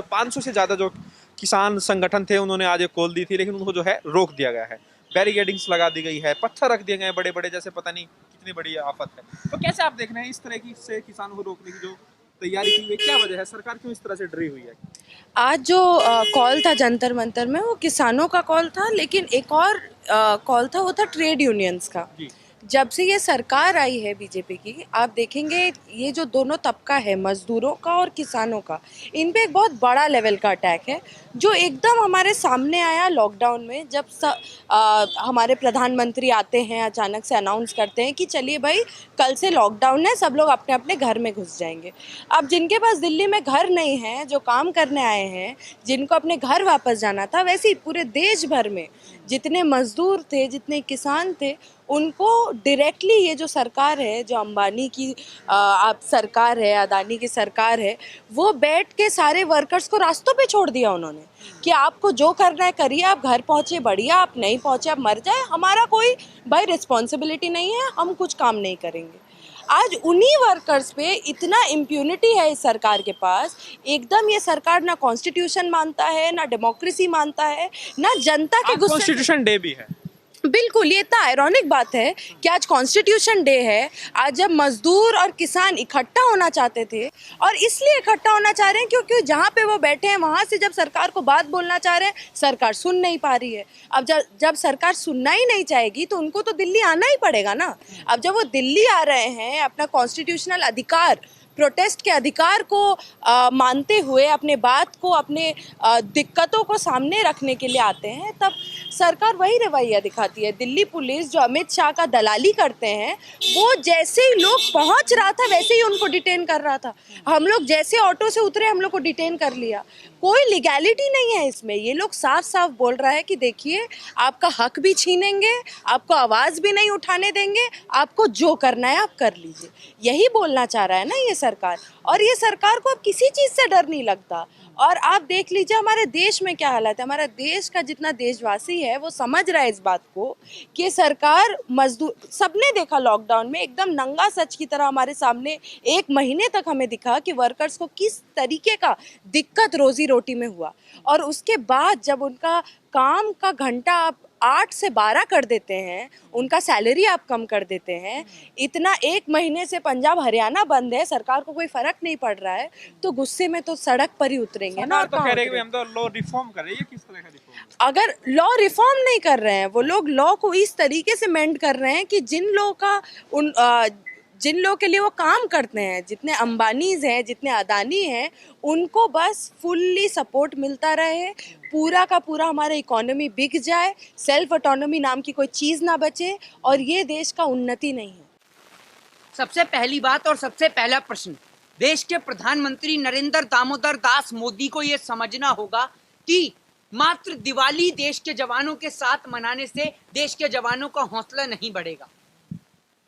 500 से ज़्यादा जो किसान संगठन थे उन्होंने आज एक कॉल दी थी, लेकिन उनको जो है रोक दिया गया है। बैरिकेडिंग्स लगा दी गई है, पत्थर रख दिए गए हैं बड़े बड़े, जैसे पता नहीं कितनी बड़ी आफत है। तो कैसे आप देख रहे हैं इस तरह की से किसानों को रोकने की जो तैयारी की हुई है, क्या वजह है, सरकार क्यों इस तरह से डरी हुई है? आज जो कॉल था जंतर मंतर में वो किसानों का कॉल था, लेकिन एक और कॉल था, वो था ट्रेड यूनियंस का। जी। जब से ये सरकार आई है बीजेपी की, आप देखेंगे ये जो दोनों तबका है, मजदूरों का और किसानों का, इन पे एक बहुत बड़ा लेवल का अटैक है जो एकदम हमारे सामने आया लॉकडाउन में। जब हमारे प्रधानमंत्री आते हैं, अचानक से अनाउंस करते हैं कि चलिए भाई कल से लॉकडाउन है, सब लोग अपने अपने घर में घुस जाएंगे। अब जिनके पास दिल्ली में घर नहीं है, जो काम करने आए हैं, जिनको अपने घर वापस जाना था, वैसे ही पूरे देश भर में जितने मजदूर थे, जितने किसान थे, उनको डायरेक्टली ये जो सरकार है, जो अंबानी की आप सरकार है, अदानी की सरकार है, वो बैठ के सारे वर्कर्स को रास्तों पे छोड़ दिया उन्होंने कि आपको जो करना है करिए, आप घर पहुँचे बढ़िया, आप नहीं पहुँचे आप मर जाए, हमारा कोई भाई रिस्पॉन्सिबिलिटी नहीं है, हम कुछ काम नहीं करेंगे। आज उन्हीं वर्कर्स पे इतना इम्प्यूनिटी है इस सरकार के पास। एकदम ये सरकार ना कॉन्स्टिट्यूशन मानता है, ना डेमोक्रेसी मानता है, ना जनता के गुस्से। कॉन्स्टिट्यूशन डे भी है। बिल्कुल, ये इतना आयरॉनिक बात है कि आज कॉन्स्टिट्यूशन डे है, आज जब मजदूर और किसान इकट्ठा होना चाहते थे, और इसलिए इकट्ठा होना चाह रहे हैं क्योंकि जहाँ पे वो बैठे हैं वहाँ से जब सरकार को बात बोलना चाह रहे हैं, सरकार सुन नहीं पा रही है। अब जब सरकार सुनना ही नहीं चाहेगी तो उनको तो दिल्ली आना ही पड़ेगा ना। अब जब वो दिल्ली आ रहे हैं अपना कॉन्स्टिट्यूशनल अधिकार, प्रोटेस्ट के अधिकार को मानते हुए, अपने बात को, अपने दिक्कतों को सामने रखने के लिए आते हैं, तब सरकार वही रवैया दिखाती है। दिल्ली पुलिस जो अमित शाह का दलाली करते हैं, वो जैसे ही लोग पहुंच रहा था वैसे ही उनको डिटेन कर रहा था। हम लोग जैसे ऑटो से उतरे हम लोग को डिटेन कर लिया। कोई लीगैलिटी नहीं है इसमें। ये लोग साफ साफ बोल रहा है कि देखिए आपका हक भी छीनेंगे, आपको आवाज़ भी नहीं उठाने देंगे, आपको जो करना है आप कर लीजिए। यही बोलना चाह रहा है ना ये सरकार। और ये सरकार को अब किसी चीज़ से डर नहीं लगता। और आप देख लीजिए हमारे देश में क्या हालत है। हमारा देश का जितना देशवासी है वो समझ रहा है इस बात को कि सरकार मजदूर, सबने देखा लॉकडाउन में एकदम नंगा सच की तरह हमारे सामने 1 महीने तक हमें दिखा कि वर्कर्स को किस तरीके का दिक्कत रोजी रोटी में हुआ। और उसके बाद जब उनका काम का घंटा आप 8 से 12 कर देते हैं, उनका सैलरी आप कम कर देते हैं, इतना 1 महीने से पंजाब हरियाणा बंद है, सरकार को कोई फर्क नहीं पड़ रहा है, तो गुस्से में तो सड़क पर ही उतरेंगे ना। तो कह रहे हैं कि हम तो लॉ रिफॉर्म कर रहे हैं, ये किस तरह का रिफॉर्म? अगर लॉ रिफॉर्म नहीं कर रहे हैं, वो लोग लॉ को इस तरीके से मेंड कर रहे हैं कि जिन लोगों के लिए वो काम करते हैं, जितने अंबानीज हैं, जितने अदानी हैं, उनको बस फुल्ली सपोर्ट मिलता रहे, पूरा का पूरा हमारा इकोनॉमी बिक जाए, सेल्फ ऑटोनॉमी नाम की कोई चीज़ ना बचे, और ये देश का उन्नति नहीं है। सबसे पहली बात और सबसे पहला प्रश्न, देश के प्रधानमंत्री नरेंद्र दामोदर दास मोदी को यह समझना होगा कि मात्र दिवाली देश के जवानों के साथ मनाने से देश के जवानों का हौसला नहीं बढ़ेगा।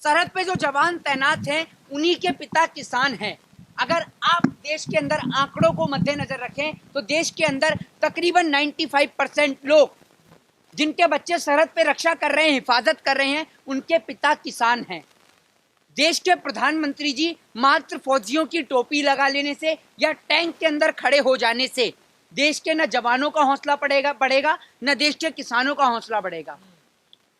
सरहद पे जो जवान तैनात हैं, उन्हीं के पिता किसान हैं। अगर आप देश के अंदर आंकड़ों को मद्देनजर रखें तो देश के अंदर तकरीबन 95% लोग जिनके बच्चे सरहद पे रक्षा कर रहे हैं, हिफाजत कर रहे हैं, उनके पिता किसान हैं। देश के प्रधानमंत्री जी मात्र फौजियों की टोपी लगा लेने से या टैंक के अंदर खड़े हो जाने से देश के न जवानों का हौसला बढ़ेगा, न देश के किसानों का हौसला बढ़ेगा।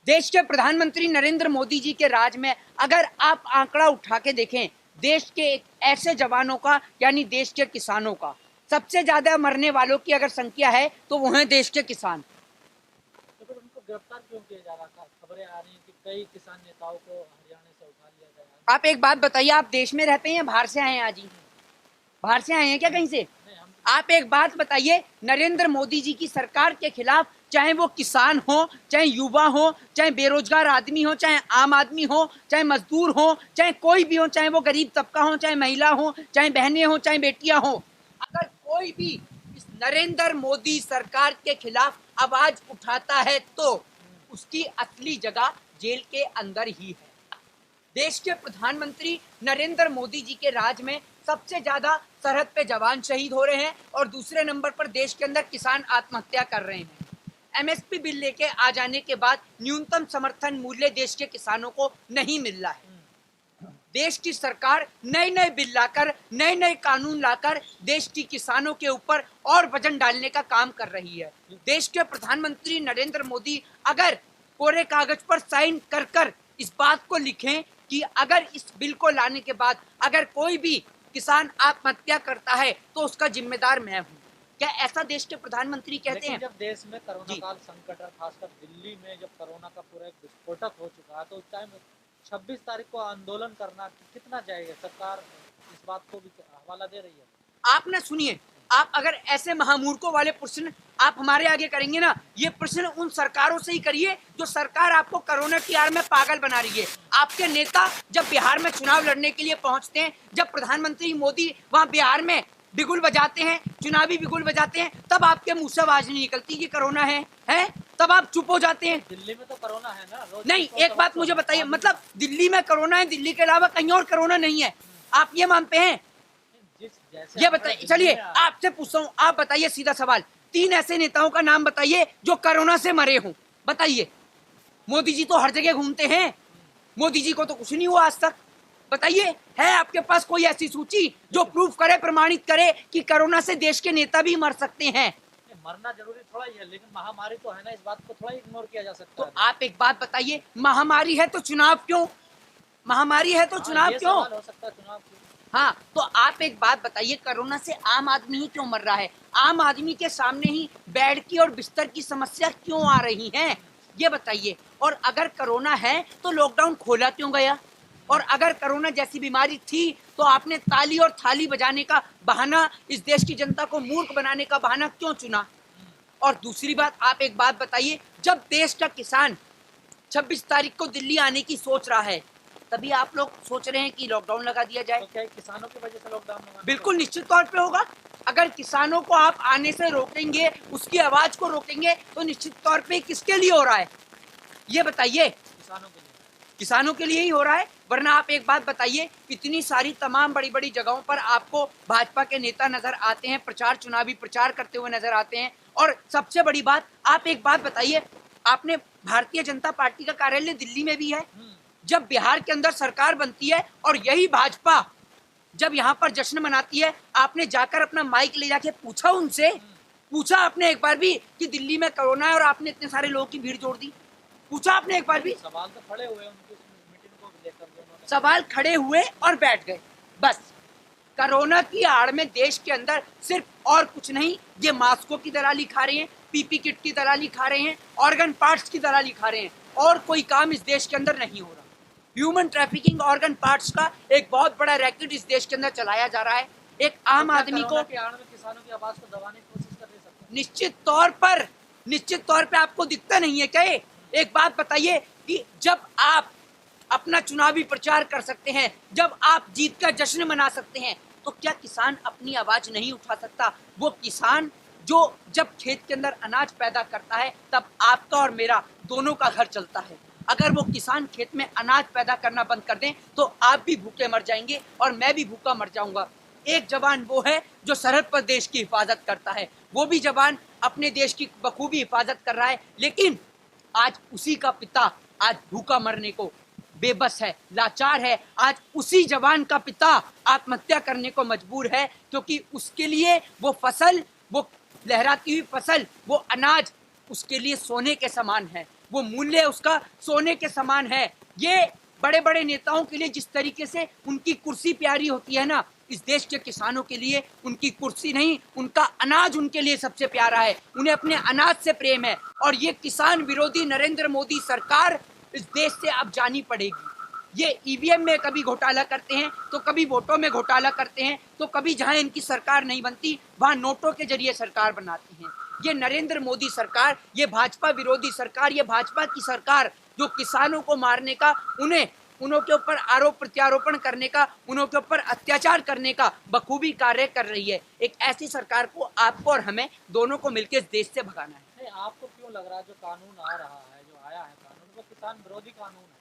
देश के प्रधानमंत्री नरेंद्र मोदी जी के राज में अगर आप आंकड़ा उठा के देखें, देश के ऐसे जवानों का यानी देश के किसानों का सबसे ज्यादा मरने वालों की अगर संख्या है तो वो है देश के किसान। तो फिर उनको गिरफ्तार क्यों किया जा रहा था? खबरें आ रही हैं कि कई किसान नेताओं को हरियाणा से उठा लिया गया। आप एक बात बताइए, आप देश में रहते हैं, बाहर से आए हैं? आज ही बाहर से आए हैं क्या कहीं से? आप एक बात बताइए, नरेंद्र मोदी जी की सरकार के खिलाफ चाहे वो किसान हो, चाहे युवा हो, चाहे बेरोजगार आदमी हो, चाहे आम आदमी हो, चाहे मजदूर हो, चाहे कोई भी हो, चाहे वो गरीब तबका हो, चाहे महिला हो, चाहे बहनें हो, चाहे बेटियां हो, अगर कोई भी इस नरेंद्र मोदी सरकार के खिलाफ आवाज उठाता है तो उसकी असली जगह जेल के अंदर ही है। देश के प्रधानमंत्री नरेंद्र मोदी जी के राज में सबसे ज्यादा सरहद पे जवान शहीद हो रहे हैं और दूसरे नंबर पर देश के अंदर किसान आत्महत्या कर रहे हैं। एमएसपी बिल लेके आ जाने के बाद न्यूनतम समर्थन मूल्य देश के किसानों को नहीं मिल रहा है। देश की सरकार नए नए बिल लाकर, नए नए कानून लाकर देश की किसानों के ऊपर और वजन डालने का काम कर रही है। देश के प्रधानमंत्री नरेंद्र मोदी अगर कोरे कागज पर साइन कर कर इस बात को लिखें कि अगर इस बिल को लाने के बाद अगर कोई भी किसान आत्महत्या करता है तो उसका जिम्मेदार मैं हूँ, क्या ऐसा देश के प्रधानमंत्री कहते लेकिन हैं? जब देश में कोरोना जी। काल संकट है, खासकर दिल्ली में जब कोरोना का पूरा एक विस्फोटक हो चुका है, तो उस टाइम 26 तारीख को आंदोलन करना कितना चाहिए? सरकार इस बात को भी हवाला दे रही है। आप ना सुनिए, आप अगर ऐसे महामूर्खों वाले प्रश्न आप हमारे आगे करेंगे ना, ये प्रश्न उन सरकारों से ही करिए जो सरकार आपको कोरोना की आड़ में पागल बना रही है। आपके नेता जब बिहार में चुनाव लड़ने के लिए पहुंचते हैं, जब प्रधानमंत्री मोदी वहां बिहार में बिगुल बजाते हैं, चुनावी बिगुल बजाते हैं, तब आपके मुंह से आवाज नहीं निकलती कि कोरोना है? तब आप चुप हो जाते हैं। दिल्ली में तो कोरोना है ना, रोज नहीं, तो एक बात मुझे बताइए, मतलब दिल्ली में कोरोना है, दिल्ली के अलावा कहीं और कोरोना नहीं है, आप ये मानते हैं? जैसे ये हमारे बताइए, दिल्ली चलिए में आपसे पूछता हूँ, आप बताइए सीधा सवाल, 3 ऐसे नेताओं का नाम बताइए जो कोरोना से मरे हों, बताइए। मोदी जी तो हर जगह घूमते हैं, मोदी जी को तो कुछ नहीं हुआ आज तक, बताइए है आपके पास कोई ऐसी सूची जो प्रूफ करे, प्रमाणित करे कि कोरोना से देश के नेता भी मर सकते हैं? मरना जरूरी थोड़ा ही है, लेकिन महामारी तो है ना, इस बात को थोड़ा इग्नोर किया जा सकता तो है। आप एक बात बताइए, महामारी है तो चुनाव क्यों? महामारी है तो चुनाव ये क्यों? सवाल हो सकता है, चुनाव क्यों? हाँ, तो आप एक बात बताइए, कोरोना से आम आदमी ही क्यों मर रहा है? आम आदमी के सामने ही बेड की और बिस्तर की समस्या क्यों आ रही है, ये बताइए। और अगर कोरोना है तो लॉकडाउन खोला क्यों गया? और अगर कोरोना जैसी बीमारी थी तो आपने ताली और थाली बजाने का बहाना, इस देश की जनता को मूर्ख बनाने का बहाना क्यों चुना? और दूसरी बात, आप एक बात बताइए, जब देश का किसान 26 तारीख को दिल्ली आने की सोच रहा है, तभी आप लोग सोच रहे हैं कि लॉकडाउन लगा दिया जाए। तो क्या किसानों की वजह से लॉकडाउन लगा? बिल्कुल निश्चित तौर पे होगा। अगर किसानों को आप आने से रोकेंगे, उसकी आवाज को रोकेंगे, तो निश्चित तौर पे किसके लिए हो रहा है, ये बताइए? किसानों के लिए। किसानों के लिए ही हो रहा है। वरना आप एक बात बताइए, इतनी सारी तमाम बड़ी बड़ी जगहों पर आपको भाजपा के नेता नजर आते हैं, प्रचार, चुनावी प्रचार करते हुए नजर आते हैं। और सबसे बड़ी बात, आप एक बात बताइए, आपने भारतीय जनता पार्टी का कार्यालय दिल्ली में भी है। जब बिहार के अंदर सरकार बनती है और यही भाजपा जब यहाँ पर जश्न मनाती है, आपने जाकर अपना माइक ले जाके पूछा उनसे, पूछा आपने एक बार भी कि दिल्ली में कोरोना है और आपने इतने सारे लोगों की भीड़ जोड़ दी? पूछा आपने एक बार भी? सवाल तो खड़े हुए उनकी मीटिंग को लेकर भी उन्होंने। सवाल खड़े हुए और बैठ गए, बस। कोरोना की आड़ में देश के अंदर सिर्फ और कुछ नहीं, ये मास्कों की दलाली खा रहे हैं, पीपी किट की दलाली खा रहे हैं, ऑर्गन पार्ट्स की दलाली खा रहे हैं, और कोई काम इस देश के अंदर नहीं हो रहा। ह्यूमन ट्रैफिकिंग, ऑर्गन पार्ट्स का एक बहुत बड़ा रैकेट इस देश के अंदर चलाया जा रहा है। एक आम आदमी को कोरोना के आड़ में किसानों की आवाज को दबाने की कोशिश कर रहे सकते निश्चित तौर पे आपको दिखता नहीं है क्या? एक बात बताइए कि जब आप अपना चुनावी प्रचार कर सकते हैं, जब आप जीत का जश्न मना सकते हैं, तो क्या किसान अपनी आवाज नहीं उठा सकता? वो किसान जो जब खेत के अंदर अनाज पैदा करता है, तब आपका और मेरा दोनों का घर चलता है। अगर वो किसान खेत में अनाज पैदा करना बंद कर दें तो आप भी भूखे मर जाएंगे और मैं भी भूखा मर जाऊंगा। एक जवान वो है जो सरहद पर देश की हिफाजत करता है, वो भी जवान अपने देश की बखूबी हिफाजत कर रहा है, लेकिन आज उसी का पिता आज भूखा मरने को बेबस है, लाचार है। आज उसी जवान का पिता आत्महत्या करने को मजबूर है, क्योंकि उसके लिए वो फसल, वो लहराती हुई फसल, वो अनाज उसके लिए सोने के समान है, वो मूल्य उसका सोने के समान है। ये बड़े बड़े नेताओं के लिए जिस तरीके से उनकी कुर्सी प्यारी होती है ना, इस देश के किसानों के लिए उनकी कुर्सी नहीं, उनका अनाज उनके लिए सबसे प्यारा है। उन्हें अपने अनाज से प्रेम है, और ये किसान विरोधी नरेंद्र मोदी सरकार इस देश से अब जानी पड़ेगी। ये ईवीएम में कभी घोटाला करते हैं, तो कभी वोटों में घोटाला करते हैं, तो कभी जहां इनकी सरकार नहीं बनती वहां नोटों के जरिए सरकार बनाती हैं। ये नरेंद्र मोदी सरकार, ये भाजपा विरोधी सरकार, ये भाजपा की सरकार जो किसानों को मारने का, उनके ऊपर आरोप प्रत्यारोपण करने का, उनके ऊपर अत्याचार करने का बखूबी कार्य कर रही है। एक ऐसी सरकार को आपको और हमें दोनों को मिलकर इस देश से भगाना है। नहीं, आपको क्यों लग रहा है जो कानून आ रहा है, जो आया है कानून, वो किसान विरोधी कानून है?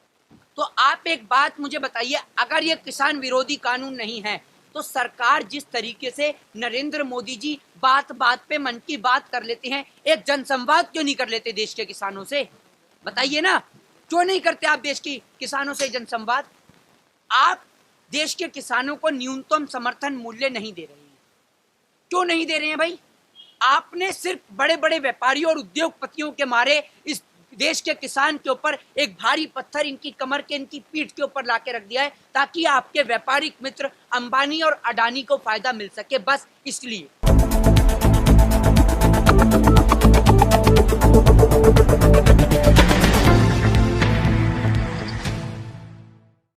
तो आप एक बात मुझे बताइए, अगर ये किसान विरोधी कानून नहीं है तो सरकार जिस तरीके से नरेंद्र मोदी जी बात बात पे मन की बात कर लेते हैं, एक जनसंवाद क्यों नहीं कर लेते देश के किसानों से? बताइए ना, क्यों नहीं करते आप देश की किसानों से जनसंवाद? आप देश के किसानों को न्यूनतम समर्थन मूल्य नहीं दे रही हैं। क्यों नहीं दे रहे हैं भाई? आपने सिर्फ बड़े बड़े व्यापारियों और उद्योगपतियों के मारे इस देश के किसान के ऊपर एक भारी पत्थर इनकी कमर के, इनकी पीठ के ऊपर लाके रख दिया है, ताकि आपके व्यापारिक मित्र अंबानी और अडानी को फायदा मिल सके, बस इसलिए।